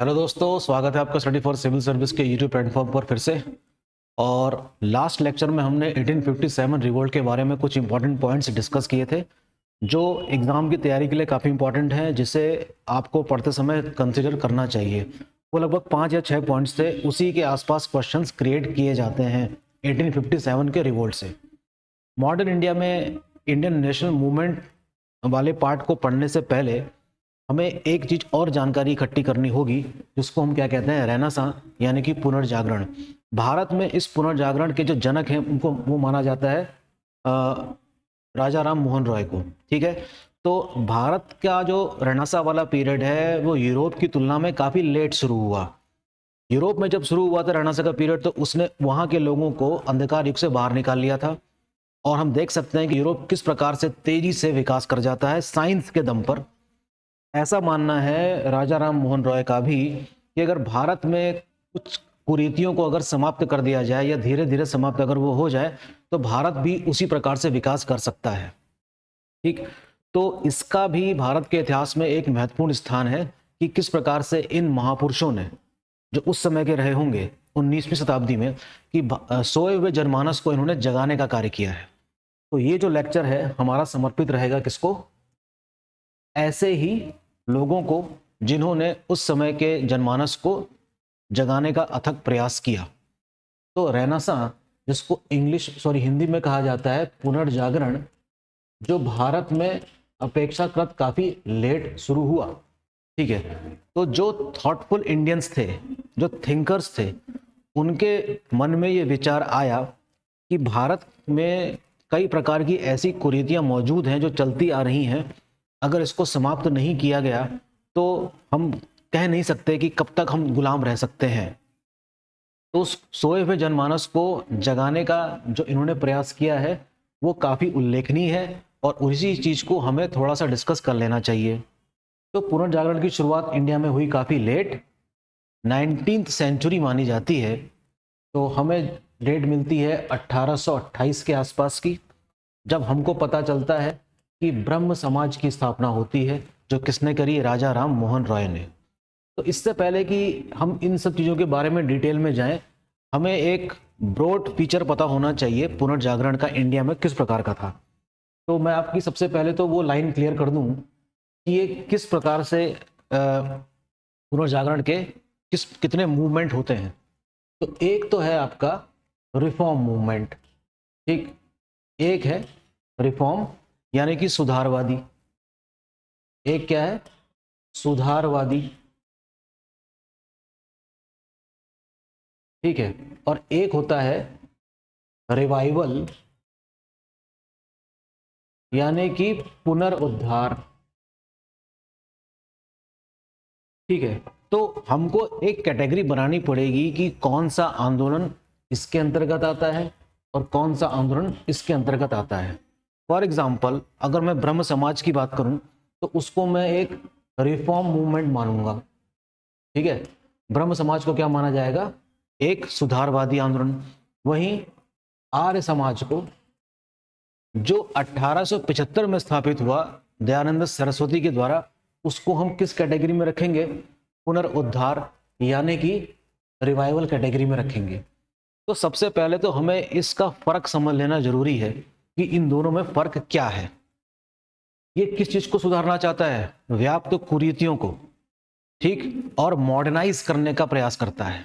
Hello दोस्तों, स्वागत है आपका स्टडी फॉर सिविल सर्विस के यूट्यूब प्लेटफॉर्म पर फिर से। और लास्ट लेक्चर में हमने 1857 रिवोल्ट के बारे में कुछ इंपॉर्टेंट पॉइंट्स डिस्कस किए थे जो एग्ज़ाम की तैयारी के लिए काफ़ी इंपॉर्टेंट हैं, जिसे आपको पढ़ते समय कंसिडर करना चाहिए। वो लगभग 5 या 6 पॉइंट्स थे, उसी के आसपास क्वेश्चंस क्रिएट किए जाते हैं 1857 के रिवोल्ट से। मॉडर्न इंडिया में इंडियन नेशनल मूवमेंट वाले पार्ट को पढ़ने से पहले हमें एक चीज और जानकारी इकट्ठी करनी होगी, जिसको हम क्या कहते हैं, रेनेसां, यानी कि पुनर्जागरण। भारत में इस पुनर्जागरण के जो जनक हैं उनको वो माना जाता है राजा राम मोहन रॉय को। ठीक है, तो भारत का जो रेनेसां वाला पीरियड है वो यूरोप की तुलना में काफी लेट शुरू हुआ। यूरोप में जब शुरू हुआ था रेनेसां का पीरियड, तो उसने वहां के लोगों को अंधकार युग से बाहर निकाल लिया था। और हम देख सकते हैं कि यूरोप किस प्रकार से तेजी से विकास कर जाता है साइंस के दम पर। ऐसा मानना है राजा राम मोहन रॉय का भी कि अगर भारत में कुछ कुरीतियों को अगर समाप्त कर दिया जाए या धीरे धीरे समाप्त अगर वो हो जाए, तो भारत भी उसी प्रकार से विकास कर सकता है। ठीक, तो इसका भी भारत के इतिहास में एक महत्वपूर्ण स्थान है कि किस प्रकार से इन महापुरुषों ने, जो उस समय के रहे होंगे 19वीं शताब्दी में, कि सोए हुए जनमानस को इन्होंने जगाने का कार्य किया है। तो ये जो लेक्चर है हमारा समर्पित रहेगा किसको? ऐसे ही लोगों को जिन्होंने उस समय के जनमानस को जगाने का अथक प्रयास किया। तो रेनेसां, जिसको हिंदी में कहा जाता है पुनर्जागरण, जो भारत में अपेक्षाकृत काफी लेट शुरू हुआ। ठीक है, तो जो थॉटफुल इंडियंस थे, जो थिंकर्स थे, उनके मन में ये विचार आया कि भारत में कई प्रकार की ऐसी कुरीतियां मौजूद हैं जो चलती आ रही हैं। अगर इसको समाप्त नहीं किया गया तो हम कह नहीं सकते कि कब तक हम गुलाम रह सकते हैं। तो उस सोए हुए जनमानस को जगाने का जो इन्होंने प्रयास किया है वो काफ़ी उल्लेखनीय है, और उसी चीज़ को हमें थोड़ा सा डिस्कस कर लेना चाहिए। तो पुनर्जागरण की शुरुआत इंडिया में हुई काफ़ी लेट, 19th सेंचुरी मानी जाती है। तो हमें डेट मिलती है 1828 के आसपास की, जब हमको पता चलता है कि ब्रह्म समाज की स्थापना होती है, जो किसने करी? राजा राम मोहन रॉय ने। तो इससे पहले कि हम इन सब चीज़ों के बारे में डिटेल में जाएं, हमें एक ब्रॉड फीचर पता होना चाहिए पुनर्जागरण का इंडिया में किस प्रकार का था। तो मैं आपकी सबसे पहले तो वो लाइन क्लियर कर दूं कि ये किस प्रकार से पुनर्जागरण के कितने मूवमेंट होते हैं। तो एक तो है आपका रिफॉर्म मूवमेंट। ठीक, एक है रिफॉर्म यानी कि सुधारवादी। एक क्या है? सुधारवादी। ठीक है, और एक होता है रिवाइवल यानी कि पुनरुद्धार। ठीक है, तो हमको एक कैटेगरी बनानी पड़ेगी कि कौन सा आंदोलन इसके अंतर्गत आता है और कौन सा आंदोलन इसके अंतर्गत आता है। फॉर एग्जाम्पल, अगर मैं ब्रह्म समाज की बात करूं तो उसको मैं एक रिफॉर्म मूवमेंट मानूंगा। ठीक है, ब्रह्म समाज को क्या माना जाएगा? एक सुधारवादी आंदोलन। वहीं आर्य समाज को, जो 1875 में स्थापित हुआ दयानंद सरस्वती के द्वारा, उसको हम किस कैटेगरी में रखेंगे? पुनरुद्धार यानी कि रिवाइवल कैटेगरी में रखेंगे। तो सबसे पहले तो हमें इसका फर्क समझ लेना जरूरी है कि इन दोनों में फर्क क्या है। ये किस चीज को सुधारना चाहता है? व्याप्त कुरीतियों को, ठीक, और मॉडर्नाइज करने का प्रयास करता है।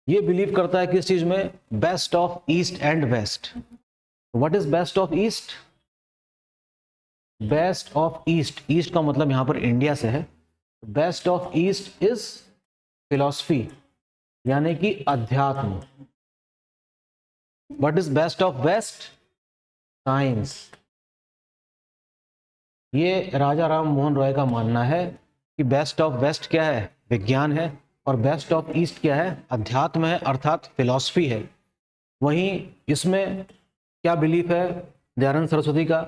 ये बिलीव करता है किस चीज में? Best of east and west. What is best of east? Best of east, east का मतलब यहां पर इंडिया से है। Best of east is philosophy यानी कि अध्यात्म। What is best of west? Science. ये राजा राम मोहन रॉय का मानना है कि बेस्ट ऑफ वेस्ट क्या है? विज्ञान है, और बेस्ट ऑफ ईस्ट क्या है? अध्यात्म है, अर्थात फिलॉसफी है। वहीं इसमें क्या बिलीफ है दयानंद सरस्वती का?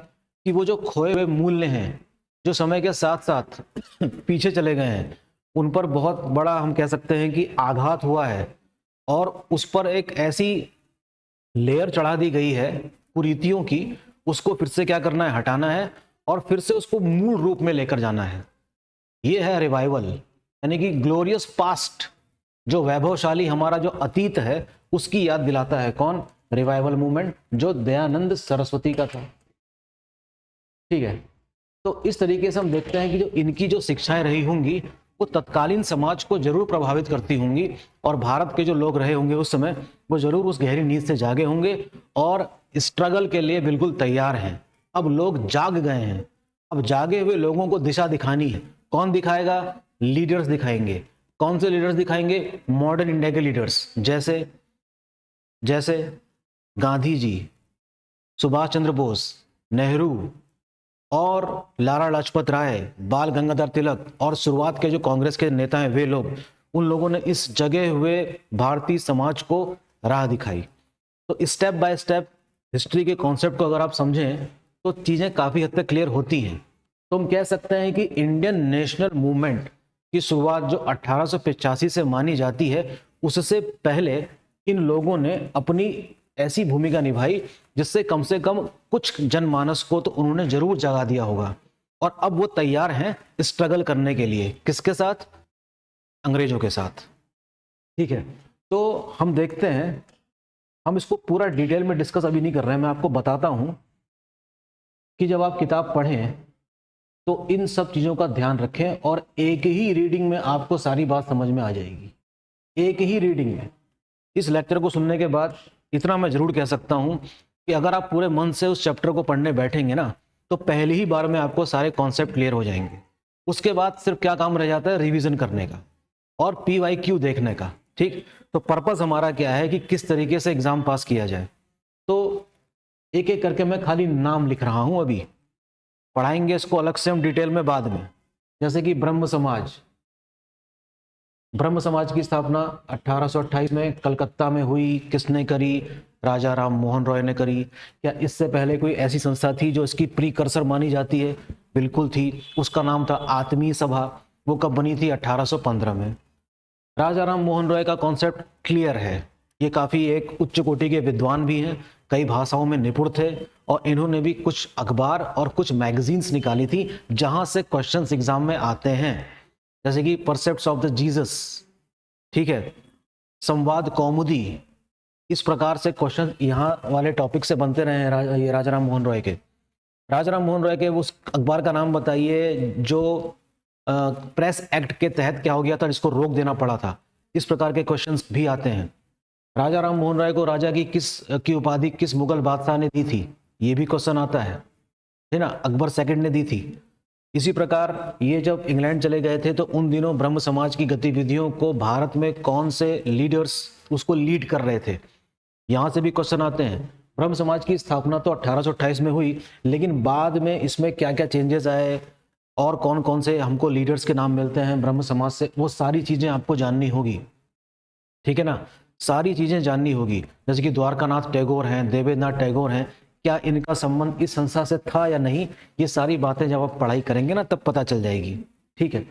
कि वो जो खोए हुए मूल्य हैं, जो समय के साथ साथ पीछे चले गए हैं, उन पर बहुत बड़ा, हम कह सकते हैं कि आघात हुआ है, और उस पर एक ऐसी लेयर चढ़ा दी गई है कुरीतियों की, उसको फिर से क्या करना है? हटाना है, और फिर से उसको मूल रूप में लेकर जाना है। ये है रिवाइवल। यानी कि ग्लोरियस पास्ट, जो वैभवशाली हमारा जो अतीत है उसकी याद दिलाता है। कौन? रिवाइवल मूवमेंट, जो दयानंद सरस्वती का था। ठीक है, तो इस तरीके से हम देखते हैं कि जो इनकी जो शिक्षाएं रही होंगी वो तत्कालीन समाज को जरूर प्रभावित करती होंगी, और भारत के जो लोग रहे होंगे उस समय वो जरूर उस गहरी नींद से जागे होंगे और स्ट्रगल के लिए बिल्कुल तैयार हैं। अब लोग जाग गए हैं, अब जागे हुए लोगों को दिशा दिखानी है। कौन दिखाएगा? लीडर्स दिखाएंगे। कौन से लीडर्स दिखाएंगे? मॉडर्न इंडिया के लीडर्स, जैसे जैसे गांधी जी, सुभाष चंद्र बोस, नेहरू और लाला लाजपत राय, बाल गंगाधर तिलक और शुरुआत के जो कांग्रेस के नेता हैं वे लोग, उन लोगों ने इस जगे हुए भारतीय समाज को राह दिखाई। तो स्टेप बाय स्टेप हिस्ट्री के कॉन्सेप्ट को अगर आप समझें तो चीज़ें काफ़ी हद तक क्लियर होती हैं। तो हम कह सकते हैं कि इंडियन नेशनल मूवमेंट की शुरुआत जो 1885 से मानी जाती है, उससे पहले इन लोगों ने अपनी ऐसी भूमिका निभाई जिससे कम से कम कुछ जनमानस को तो उन्होंने जरूर जगा दिया होगा। और अब वो तैयार हैं स्ट्रगल करने के लिए। किसके साथ? अंग्रेजों के साथ। ठीक है, तो हम देखते हैं, हम इसको पूरा डिटेल में डिस्कस अभी नहीं कर रहे हैं, मैं आपको बताता हूं कि जब आप किताब पढ़ें तो इन सब चीज़ों का ध्यान रखें और एक ही रीडिंग में आपको सारी बात समझ में आ जाएगी। एक ही रीडिंग में। इस लेक्चर को सुनने के बाद इतना मैं जरूर कह सकता हूं कि अगर आप पूरे मन से उस चैप्टर को पढ़ने बैठेंगे ना तो पहली ही बार में आपको सारे कॉन्सेप्ट क्लियर हो जाएंगे। उसके बाद सिर्फ क्या काम रह जाता है? रिवीजन करने का और PYQ देखने का। ठीक, तो पर्पस हमारा क्या है कि किस तरीके से एग्जाम पास किया जाए। तो एक एक करके मैं खाली नाम लिख रहा हूं, अभी पढ़ाएंगे इसको अलग से हम डिटेल में बाद में। जैसे कि ब्रह्म समाज। ब्रह्म समाज की स्थापना 1828 में कलकत्ता में हुई। किसने करी? राजा राम मोहन रॉय ने करी। क्या इससे पहले कोई ऐसी संस्था थी जो इसकी प्रीकर्सर मानी जाती है? बिल्कुल थी, उसका नाम था आत्मीय सभा। वो कब बनी थी? 1815 में। राजा राम मोहन रॉय का कॉन्सेप्ट क्लियर है, ये काफ़ी एक उच्च कोटि के विद्वान भी हैं, कई भाषाओं में निपुण थे और इन्होंने भी कुछ अखबार और कुछ मैगजीन्स निकाली थी जहां से क्वेश्चंस एग्जाम में आते हैं, जैसे कि परसेप्ट्स ऑफ द जीसस, ठीक है, संवाद कौमुदी। इस प्रकार से क्वेश्चन यहाँ वाले टॉपिक से बनते रहे हैं। ये राजा राम मोहन रॉय के, राजा राम मोहन रॉय के उस अखबार का नाम बताइए जो प्रेस एक्ट के तहत क्या हो गया था, जिसको रोक देना पड़ा था। इस प्रकार के क्वेश्चंस भी आते हैं। राजा राम मोहन राय को राजा की उपाधि किस मुगल बादशाह ने दी थी? ये भी क्वेश्चन आता है ना, अकबर सेकंड ने दी थी। इसी प्रकार ये जब इंग्लैंड चले गए थे तो उन दिनों ब्रह्म समाज की गतिविधियों को भारत में कौन से लीडर्स उसको लीड कर रहे थे, यहाँ से भी क्वेश्चन आते हैं। ब्रह्म समाज की स्थापना तो 1828 में हुई, लेकिन बाद में इसमें क्या क्या चेंजेस आए और कौन कौन से हमको लीडर्स के नाम मिलते हैं ब्रह्म समाज से, वो सारी चीजें आपको जाननी होगी। ठीक है ना, सारी चीजें जाननी होगी। जैसे कि द्वारकानाथ टैगोर हैं, देवेंद्रनाथ टैगोर हैं, क्या इनका संबंध इस संस्था से था या नहीं, ये सारी बातें जब आप पढ़ाई करेंगे ना तब पता चल जाएगी। ठीक है,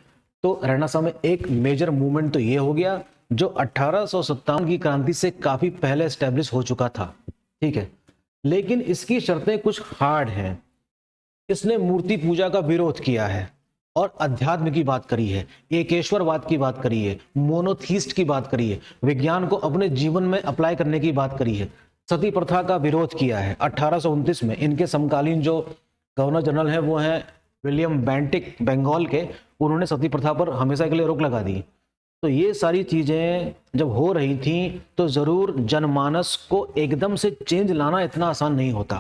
तो रेनेसां में एक मेजर मूवमेंट तो ये हो गया जो 1857 की क्रांति से काफी पहले एस्टेब्लिश हो चुका था। ठीक है, लेकिन इसकी शर्तें कुछ हार्ड हैं। इसने मूर्ति पूजा का विरोध किया है और अध्यात्म की बात करी है, एकेश्वरवाद की बात करी है, मोनोथीस्ट की बात करी है, विज्ञान को अपने जीवन में अप्लाई करने की बात करी है, सती प्रथा का विरोध किया है। 1829 में इनके समकालीन जो गवर्नर जनरल हैं वो हैं विलियम बेंटिक बंगाल के, उन्होंने सती प्रथा पर हमेशा के लिए रोक लगा दी। तो ये सारी चीजें जब हो रही थी तो जरूर जनमानस को एकदम से चेंज लाना इतना आसान नहीं होता,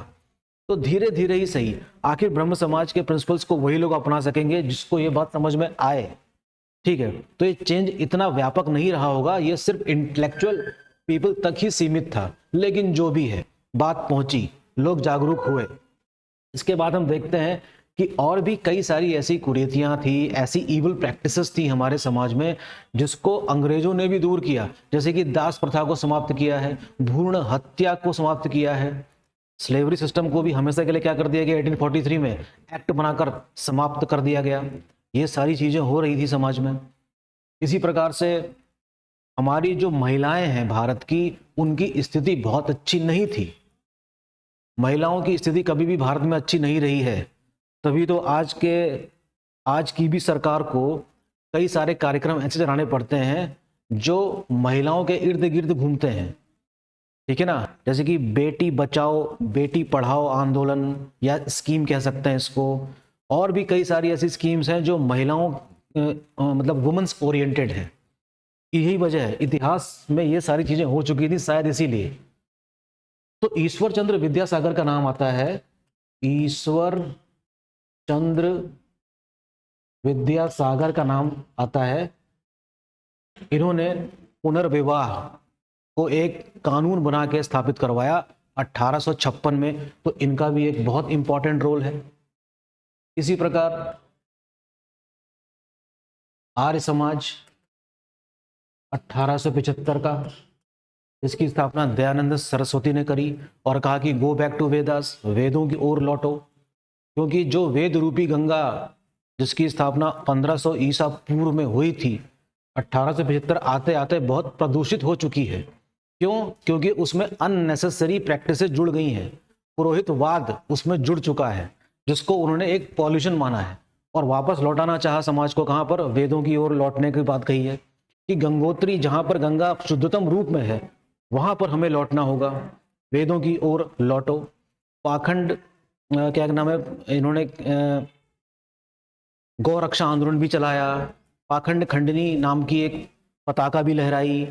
तो धीरे धीरे ही सही। आखिर ब्रह्म समाज के प्रिंसिपल्स को वही लोग अपना सकेंगे जिसको ये बात समझ में आए। ठीक है, तो ये चेंज इतना व्यापक नहीं रहा होगा, ये सिर्फ इंटेलेक्चुअल पीपल तक ही सीमित था, लेकिन जो भी है बात पहुंची, लोग जागरूक हुए। इसके बाद हम देखते हैं कि और भी कई सारी ऐसी कुरीतियां थी, ऐसी इविल प्रैक्टिसेस थी हमारे समाज में जिसको अंग्रेजों ने भी दूर किया। जैसे कि दास प्रथा को समाप्त किया है, भ्रूण हत्या को समाप्त किया है, स्लेवरी सिस्टम को भी हमेशा के लिए क्या कर दिया गया, 1843 में एक्ट बनाकर समाप्त कर दिया गया। ये सारी चीजें हो रही थी समाज में। इसी प्रकार से हमारी जो महिलाएं हैं भारत की, उनकी स्थिति बहुत अच्छी नहीं थी। महिलाओं की स्थिति कभी भी भारत में अच्छी नहीं रही है, तभी तो आज की भी सरकार को कई सारे कार्यक्रम ऐसे चलाने पड़ते हैं जो महिलाओं के इर्द गिर्द घूमते हैं, ठीक है ना, जैसे कि बेटी बचाओ बेटी पढ़ाओ आंदोलन या स्कीम कह सकते हैं इसको। और भी कई सारी ऐसी स्कीम्स हैं जो महिलाओं मतलब वुमेन्स ओरिएंटेड है। यही वजह है, इतिहास में ये सारी चीजें हो चुकी थी शायद इसीलिए। तो ईश्वर चंद्र विद्यासागर का नाम आता है, ईश्वर चंद्र विद्यासागर का नाम आता है। इन्होंने पुनर्विवाह को एक कानून बना के स्थापित करवाया 1856 में, तो इनका भी एक बहुत इंपॉर्टेंट रोल है। इसी प्रकार आर्य समाज 1875 का, इसकी स्थापना दयानंद सरस्वती ने करी और कहा कि गो बैक टू वेदास, वेदों की ओर लौटो, क्योंकि जो वेद रूपी गंगा जिसकी स्थापना 1500 ईसा पूर्व में हुई थी, 1875 आते आते बहुत प्रदूषित हो चुकी है। क्यों? क्योंकि उसमें अननेसेसरी प्रैक्टिसेस जुड़ गई हैं, पुरोहितवाद उसमें जुड़ चुका है, जिसको उन्होंने एक पॉल्यूशन माना है और वापस लौटाना चाहा समाज को। कहाँ पर? वेदों की ओर लौटने की बात कही है कि गंगोत्री जहां पर गंगा शुद्धतम रूप में है वहां पर हमें लौटना होगा, वेदों की ओर लौटो। पाखंड क्या नाम है, इन्होंने गौ रक्षा आंदोलन भी चलाया, पाखंड खंडनी नाम की एक पताका भी लहराई,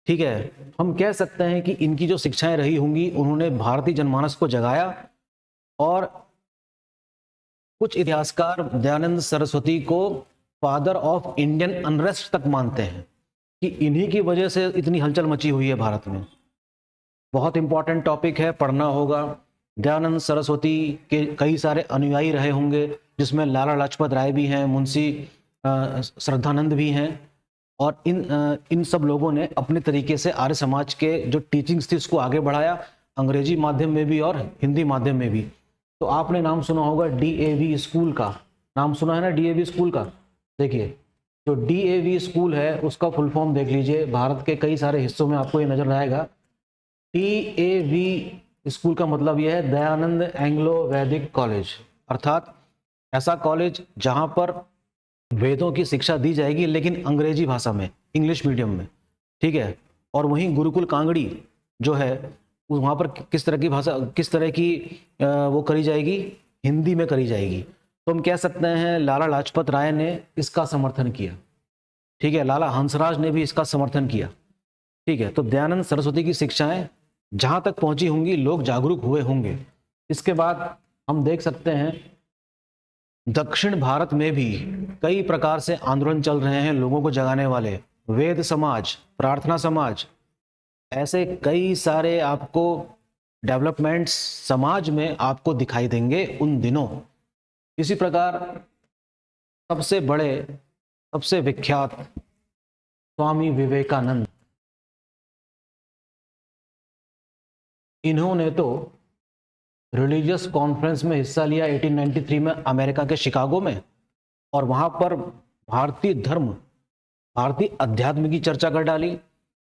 ठीक है। हम कह सकते हैं कि इनकी जो शिक्षाएं रही होंगी, उन्होंने भारतीय जनमानस को जगाया। और कुछ इतिहासकार दयानंद सरस्वती को फादर ऑफ इंडियन अनरेस्ट तक मानते हैं कि इन्हीं की वजह से इतनी हलचल मची हुई है भारत में। बहुत इंपॉर्टेंट टॉपिक है, पढ़ना होगा। दयानंद सरस्वती के कई सारे अनुयायी रहे होंगे, जिसमें लाला लाजपत राय भी हैं, मुंशी श्रद्धानंद भी हैं। और इन सब लोगों ने अपने तरीके से आर्य समाज के जो टीचिंग्स थी उसको आगे बढ़ाया, अंग्रेजी माध्यम में भी और हिंदी माध्यम में भी। तो आपने नाम सुना होगा DAV स्कूल का, नाम सुना है ना DAV स्कूल का। देखिए जो DAV स्कूल है उसका फुल फॉर्म देख लीजिए, भारत के कई सारे हिस्सों में आपको ये नजर आएगा। DAV स्कूल का मतलब यह है दयानंद एंग्लो वैदिक कॉलेज, अर्थात ऐसा कॉलेज जहां पर वेदों की शिक्षा दी जाएगी लेकिन अंग्रेजी भाषा में, इंग्लिश मीडियम में, ठीक है। और वहीं गुरुकुल कांगड़ी जो है वहां पर किस तरह की भाषा, किस तरह की वो करी जाएगी, हिंदी में करी जाएगी। तो हम कह सकते हैं लाला लाजपत राय ने इसका समर्थन किया, ठीक है, लाला हंसराज ने भी इसका समर्थन किया, ठीक है। तो दयानंद सरस्वती की शिक्षाएं जहां तक पहुंची होंगी, लोग जागरूक हुए होंगे। इसके बाद हम देख सकते हैं दक्षिण भारत में भी कई प्रकार से आंदोलन चल रहे हैं लोगों को जगाने वाले, वेद समाज, प्रार्थना समाज, ऐसे कई सारे आपको डेवलपमेंट्स समाज में आपको दिखाई देंगे उन दिनों। इसी प्रकार सबसे बड़े, सबसे विख्यात स्वामी विवेकानंद, इन्होंने तो रिलीजियस कॉन्फ्रेंस में हिस्सा लिया 1893 में अमेरिका के शिकागो में, और वहां पर भारतीय धर्म, भारतीय अध्यात्म की चर्चा कर डाली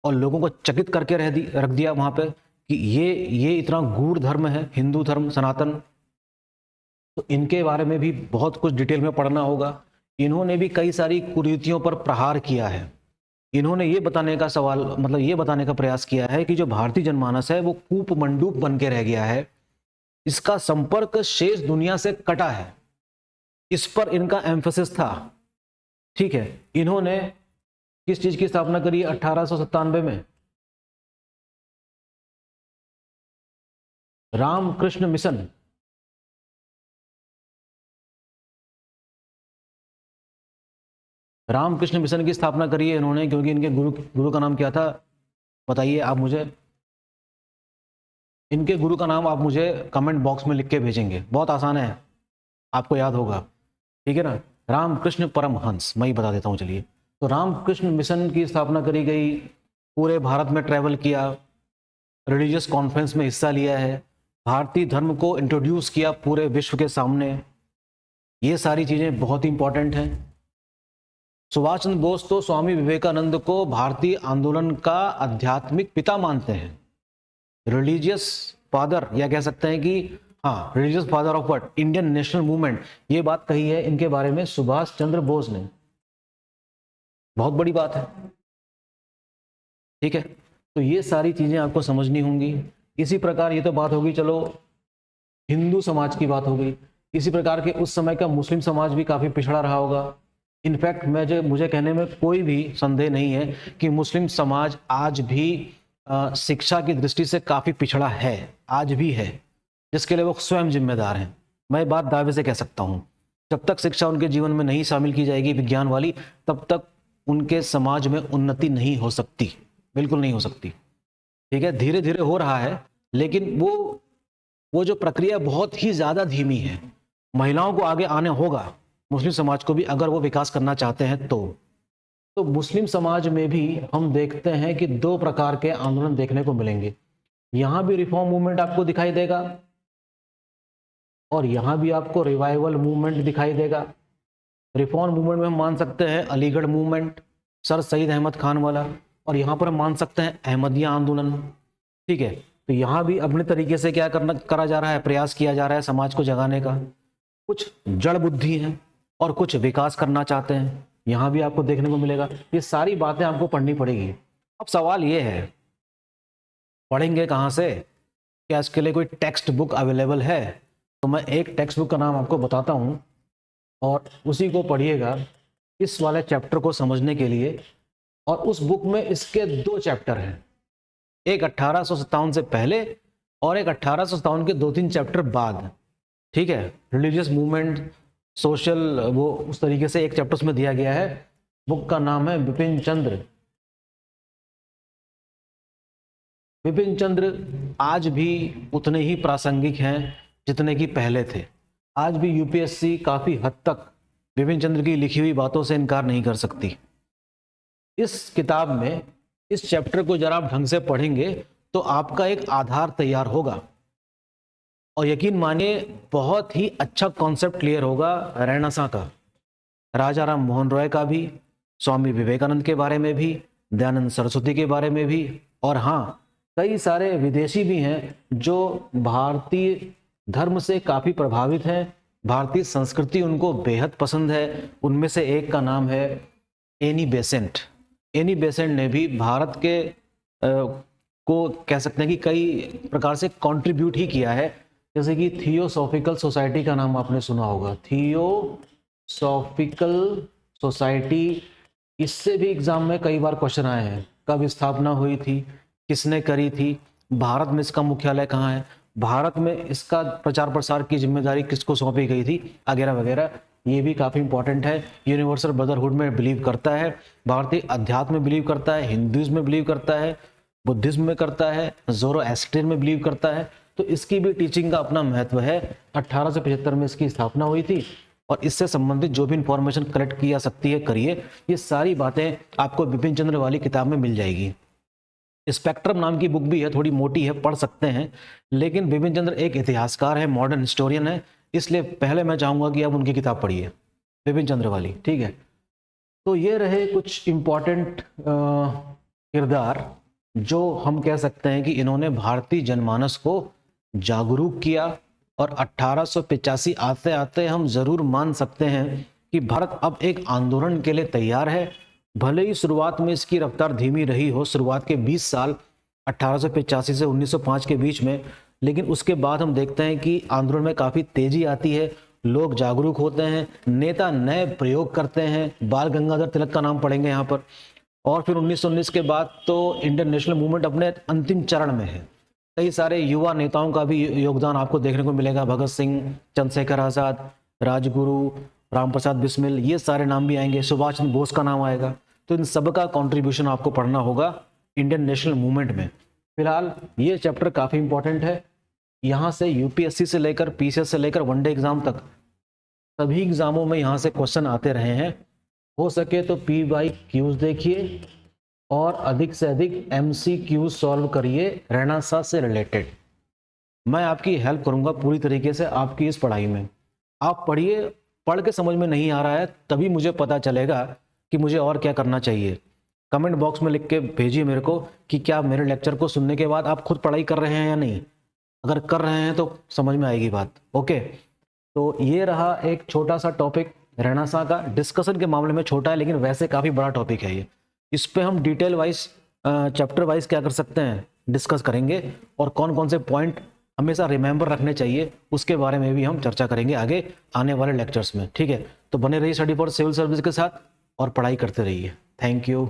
और लोगों को चकित करके रख दिया वहां पे कि ये इतना गूढ़ धर्म है हिंदू धर्म सनातन। तो इनके बारे में भी बहुत कुछ डिटेल में पढ़ना होगा। इन्होंने भी कई सारी कुरीतियों पर प्रहार किया है। इन्होंने ये बताने का सवाल, मतलब ये बताने का प्रयास किया है कि जो भारतीय जनमानस है वो कूप मंडूक बन के रह गया है, इसका संपर्क शेष दुनिया से कटा है, इस पर इनका एम्फेसिस था, ठीक है। इन्होंने किस चीज की स्थापना करी 1897 में? रामकृष्ण मिशन। रामकृष्ण मिशन की स्थापना करी है इन्होंने, क्योंकि इनके गुरु का नाम क्या था बताइए आप मुझे, इनके गुरु का नाम आप मुझे कमेंट बॉक्स में लिख के भेजेंगे, बहुत आसान है, आपको याद होगा, ठीक है ना। रामकृष्ण परमहंस, मैं ही बता देता हूँ चलिए। तो रामकृष्ण मिशन की स्थापना करी गई, पूरे भारत में ट्रैवल किया, रिलीजियस कॉन्फ्रेंस में हिस्सा लिया है, भारतीय धर्म को इंट्रोड्यूस किया पूरे विश्व के सामने। ये सारी चीजें बहुत इंपॉर्टेंट हैं। सुभाष चंद्र बोस तो स्वामी विवेकानंद को भारतीय आंदोलन का आध्यात्मिक पिता मानते हैं, रिलीजियस फादर, या कह सकते हैं कि हाँ, religious father of what, Indian national movement. ये बात कही है इनके बारे में सुभाष चंद्र बोस ने। बहुत बड़ी बात है। ठीक है, तो ये सारी चीजें आपको समझनी होंगी। इसी प्रकार ये तो बात होगी, चलो हिंदू समाज की बात हो गई। इसी प्रकार के उस समय का मुस्लिम समाज भी काफी पिछड़ा रहा होगा। इनफैक्ट मुझे कहने में कोई भी संदेह नहीं है कि मुस्लिम समाज आज भी शिक्षा की दृष्टि से काफी पिछड़ा है, आज भी है, जिसके लिए वो स्वयं जिम्मेदार हैं। मैं बात दावे से कह सकता हूं, जब तक शिक्षा उनके जीवन में नहीं शामिल की जाएगी विज्ञान वाली, तब तक उनके समाज में उन्नति नहीं हो सकती, बिल्कुल नहीं हो सकती। ठीक है, धीरे धीरे हो रहा है, लेकिन वो जो प्रक्रिया बहुत ही ज्यादा धीमी है। महिलाओं को आगे आने होगा, मुस्लिम समाज को भी, अगर वो विकास करना चाहते हैं तो मुस्लिम समाज में भी हम देखते हैं कि दो प्रकार के आंदोलन देखने को मिलेंगे। यहां भी रिफॉर्म मूवमेंट आपको दिखाई देगा और यहां भी आपको रिवाइवल मूवमेंट दिखाई देगा। रिफॉर्म मूवमेंट में हम मान सकते हैं अलीगढ़ मूवमेंट, सर सईद अहमद खान वाला, और यहाँ पर हम मान सकते हैं अहमदिया आंदोलन। ठीक है, तो यहाँ भी अपने तरीके से क्या करा जा रहा है, प्रयास किया जा रहा है समाज को जगाने का। कुछ जड़ बुद्धि हैं और कुछ विकास करना चाहते हैं, यहाँ भी आपको देखने को मिलेगा। ये सारी बातें आपको पढ़नी पड़ेगी। अब सवाल ये है, पढ़ेंगे कहाँ से? क्या इसके लिए कोई टेक्स्ट बुक अवेलेबल है? तो मैं एक टेक्स्ट बुक का नाम आपको बताता हूँ और उसी को पढ़िएगा इस वाले चैप्टर को समझने के लिए। और उस बुक में इसके दो चैप्टर हैं, एक 1857 से पहले और एक 1857 के 2-3 चैप्टर बाद। ठीक है, रिलीजियस मूवमेंट, सोशल, वो उस तरीके से एक चैप्टर उसमें दिया गया है। बुक का नाम है बिपिन चंद्र। बिपिन चंद्र आज भी उतने ही प्रासंगिक हैं जितने कि पहले थे। आज भी यूपीएससी काफी हद तक बिपिन चंद्र की लिखी हुई बातों से इनकार नहीं कर सकती। इस किताब में इस चैप्टर को जरा आप ढंग से पढ़ेंगे तो आपका एक आधार तैयार होगा, और यकीन मानिए बहुत ही अच्छा कॉन्सेप्ट क्लियर होगा रेनेसां का, राजा राम मोहन रॉय का भी, स्वामी विवेकानंद के बारे में भी, दयानंद सरस्वती के बारे में भी, और हाँ कई सारे विदेशी भी हैं जो भारतीय धर्म से काफी प्रभावित हैं, भारतीय संस्कृति उनको बेहद पसंद है। उनमें से एक का नाम है एनी बेसेंट। एनी बेसेंट ने भी भारत के को कह सकते हैं कि कई प्रकार से कंट्रीब्यूट ही किया है। जैसे कि थियोसॉफिकल सोसाइटी का नाम आपने सुना होगा, थियोसॉफिकल सोसाइटी, इससे भी एग्जाम में कई बार क्वेश्चन आए हैं। कब स्थापना हुई थी, किसने करी थी, भारत में इसका मुख्यालय कहाँ है, भारत में इसका प्रचार प्रसार की जिम्मेदारी किसको सौंपी गई थी, वगैरह वगैरह। ये भी काफ़ी इंपॉर्टेंट है। यूनिवर्सल ब्रदरहुड में बिलीव करता है, भारतीय अध्यात्म में बिलीव करता है, हिंदुइज्म में बिलीव करता है, बुद्धिज्म में करता है, ज़ोरोएस्ट्रियन में बिलीव करता है। तो इसकी भी टीचिंग का अपना महत्व है। 1875 में इसकी स्थापना हुई थी और इससे संबंधित जो भी इंफॉर्मेशन कलेक्ट की जा सकती है करिए। ये सारी बातें आपको बिपिन चंद्र वाली किताब में मिल जाएगी। स्पेक्ट्रम नाम की बुक भी है, थोड़ी मोटी है, पढ़ सकते हैं, लेकिन बिपिन चंद्र एक इतिहासकार है, मॉडर्न हिस्टोरियन है, इसलिए पहले मैं चाहूँगा कि आप उनकी किताब पढ़िए, बिपिन चंद्र वाली। ठीक है, तो ये रहे कुछ इम्पॉर्टेंट किरदार जो हम कह सकते हैं कि इन्होंने भारतीय जनमानस को जागरूक किया। और 1885 आते आते हम जरूर मान सकते हैं कि भारत अब एक आंदोलन के लिए तैयार है। भले ही शुरुआत में इसकी रफ्तार धीमी रही हो, शुरुआत के 20 साल 1885 से 1905 के बीच में, लेकिन उसके बाद हम देखते हैं कि आंदोलन में काफ़ी तेजी आती है, लोग जागरूक होते हैं, नेता नए प्रयोग करते हैं। बाल गंगाधर तिलक का नाम पढ़ेंगे यहाँ पर। और फिर 1919 के बाद तो इंडियन नेशनल मूवमेंट अपने अंतिम चरण में है। कई सारे युवा नेताओं का भी योगदान आपको देखने को मिलेगा, भगत सिंह, चंद्रशेखर आज़ाद, राजगुरु, राम प्रसाद बिस्मिल, ये सारे नाम भी आएंगे, सुभाष चंद्र बोस का नाम आएगा। तो इन सब का कंट्रीब्यूशन आपको पढ़ना होगा इंडियन नेशनल मूवमेंट में। फिलहाल ये चैप्टर काफ़ी इंपॉर्टेंट है। यहाँ से यूपीएससी से लेकर पीसीएस से लेकर वनडे एग्जाम तक सभी एग्जामों में यहाँ से क्वेश्चन आते रहे हैं। हो सके तो PYQs देखिए और अधिक से अधिक MCQs सॉल्व करिए रेनेसां से रिलेटेड। मैं आपकी हेल्प करूँगा पूरी तरीके से आपकी इस पढ़ाई में। आप पढ़िए, पढ़ के समझ में नहीं आ रहा है तभी मुझे पता चलेगा कि मुझे और क्या करना चाहिए। कमेंट बॉक्स में लिख के भेजिए मेरे को कि क्या मेरे लेक्चर को सुनने के बाद आप खुद पढ़ाई कर रहे हैं या नहीं। अगर कर रहे हैं तो समझ में आएगी बात। ओके, तो ये रहा एक छोटा सा टॉपिक रेनेसां का डिस्कशन के मामले में छोटा है, लेकिन वैसे काफ़ी बड़ा टॉपिक है ये। इस पे हम डिटेल वाइज चैप्टर वाइज क्या कर सकते हैं, डिस्कस करेंगे, और कौन कौन से पॉइंट हमेशा रिमेंबर रखने चाहिए उसके बारे में भी हम चर्चा करेंगे आगे आने वाले लेक्चर्स में। ठीक है, तो बने रहिए स्टडी फॉर सिविल सर्विस के साथ और पढ़ाई करते रहिए। Thank you.